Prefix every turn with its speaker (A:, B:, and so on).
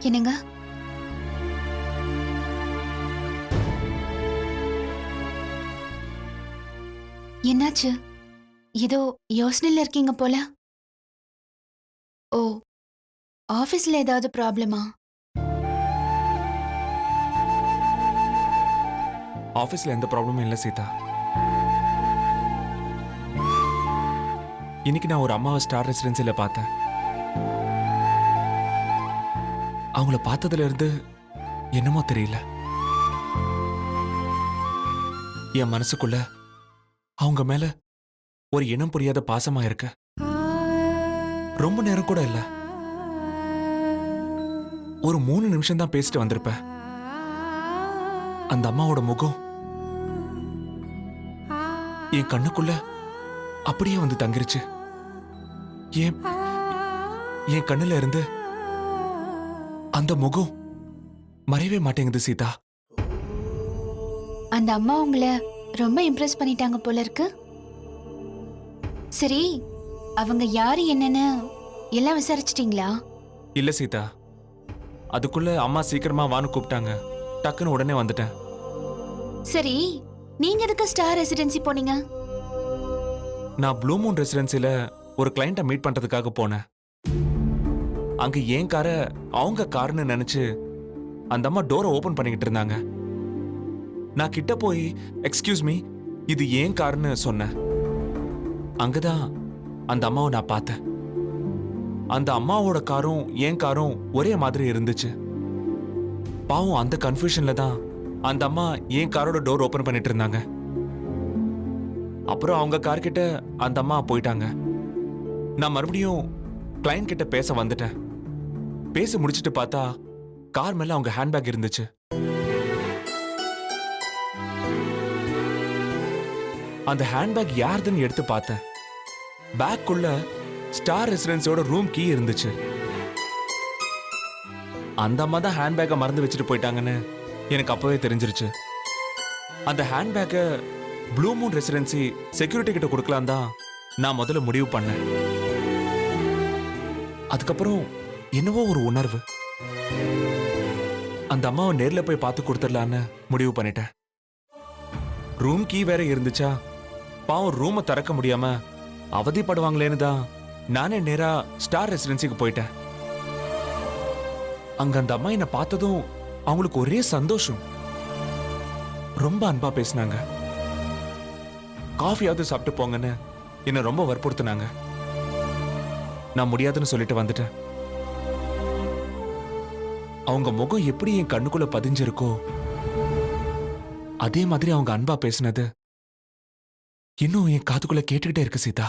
A: என்னங்க? என்னாச்சு? ஏதோ யோசனையில இருக்கீங்க போல. ஓ, ஆபீஸ்ல ஏதாவது ப்ராப்ளமா?
B: ஆபீஸ்ல எந்த ப்ராப்ளமும் இல்ல சீதா. இன்னைக்கு நான் ஒரு அம்மாவை ஸ்டார் ரெசிடென்சில பார்த்தேன். அவங்கள பார்த்ததுல இருந்து என்னமோ தெரியல, என் மனசுக்குள்ள அவங்க மேல ஒரு இனம் புரியாத பாசமா இருக்கு. ரொம்ப நேரம் கூட இல்ல, ஒரு 3 நிமிஷம் தான் பேசிட்டு வந்திருப்பேன். அந்த அம்மாவோட முகம் என் கண்ணுக்குள்ள அப்படியே வந்து தங்கிருச்சு. என் என் கண்ணுல இருந்து அந்த முகம் மறையவே மாட்டேங்குது சீதா.
A: அந்த அம்மா உங்கள ரொம்ப இம்ப்ரெஸ் பண்ணிட்டாங்க போல இருக்கு. சரி, அவங்க யாரு என்னன்னு எல்லாம் விசாரிச்சிட்டீங்களா?
B: இல்ல சீதா, அதுக்குள்ள அம்மா சீக்கிரமா வான்னு கூப்பிட்டாங்க. டக்குன்னு உடனே வந்துட்டேன்.
A: சரி, நீங்க எதுக்கு ஸ்டார் ரெசிடென்சி போனீங்க?
B: நான் ப்ளூ மூன் ரெசிடென்சில ஒரு கிளையண்ட்டை மீட் பண்றதுக்காக போனேன். அங்க ஏன் கார அவங்க காருன்னு நினைச்சு அந்த அம்மா டோரை ஓபன் பண்ணிக்கிட்டு இருந்தாங்க. நான் கிட்ட போய் எக்ஸ்கியூஸ் மீ, இது ஏன் காருன்னு சொன்னேன். அங்கதான் அந்த அம்மாவை நான் பார்த்தேன். அந்த அம்மாவோட காரும் என் காரும் ஒரே மாதிரி இருந்துச்சு. பாவம், அந்த கன்ஃபியூஷன்ல தான் அந்த அம்மா என் காரோட டோர் ஓபன் பண்ணிட்டு இருந்தாங்க. அப்புறம் அவங்க கார் கிட்ட அந்த அம்மா போயிட்டாங்க. நான் மறுபடியும் கிளையண்ட் கிட்ட பேச வந்துட்டேன். பேசி முடிச்சிட்டு பார்த்தா கார் மேல அவங்க ஹேண்ட்பேக் இருந்துச்சு. அந்த ஹேண்ட்பேக் யாருதுன்னு எடுத்து பார்த்தேன். பேக்குள்ள ஸ்டார் ரெசிடென்சியோட ரூம் கீ இருந்துச்சு. அந்த அம்மா தான் ஹேண்ட்பேக்கை மறந்து வச்சுட்டு போயிட்டாங்கன்னு எனக்கு அப்பவே தெரிஞ்சிருச்சு. அந்த ஹேண்ட்பேக்கை ப்ளூ மூன் ரெசிடென்சி செக்யூரிட்டி கிட்ட கொடுக்கலாம் தான் நான் முதல்ல முடிவு பண்ணேன். அதுக்கப்புறம் என்னவோ ஒரு உணர்வு, அந்த அம்மாவை நேர்ல போய் பார்த்து கொடுத்துடலான்னு முடிவு பண்ணிட்டேன். ரூம் கீ வேற இருந்துச்சா, பாவம் ரூமை திறக்க முடியாம அவதிப்படுவாங்களேன்னு தான் நானே நேரா ஸ்டார் ரெசிடென்சிக்கு போயிட்டேன். அங்க அந்த அம்மா என்னை பார்த்ததும் அவங்களுக்கு ஒரே சந்தோஷம். ரொம்ப அன்பா பேசினாங்க. காஃபியாவது சாப்பிட்டு போங்கன்னு என்னை ரொம்ப வற்புறுத்தினாங்க. நான் முடியாதுன்னு சொல்லிட்டு வந்துட்டேன். அவங்க முகம் எப்படி என் கண்ணுக்குள்ள பதிஞ்சிருக்கோ அதே மாதிரி அவங்க அன்பா பேசினது இன்னும் என் காதுக்குள்ள கேட்டுக்கிட்டே இருக்கு சீதா.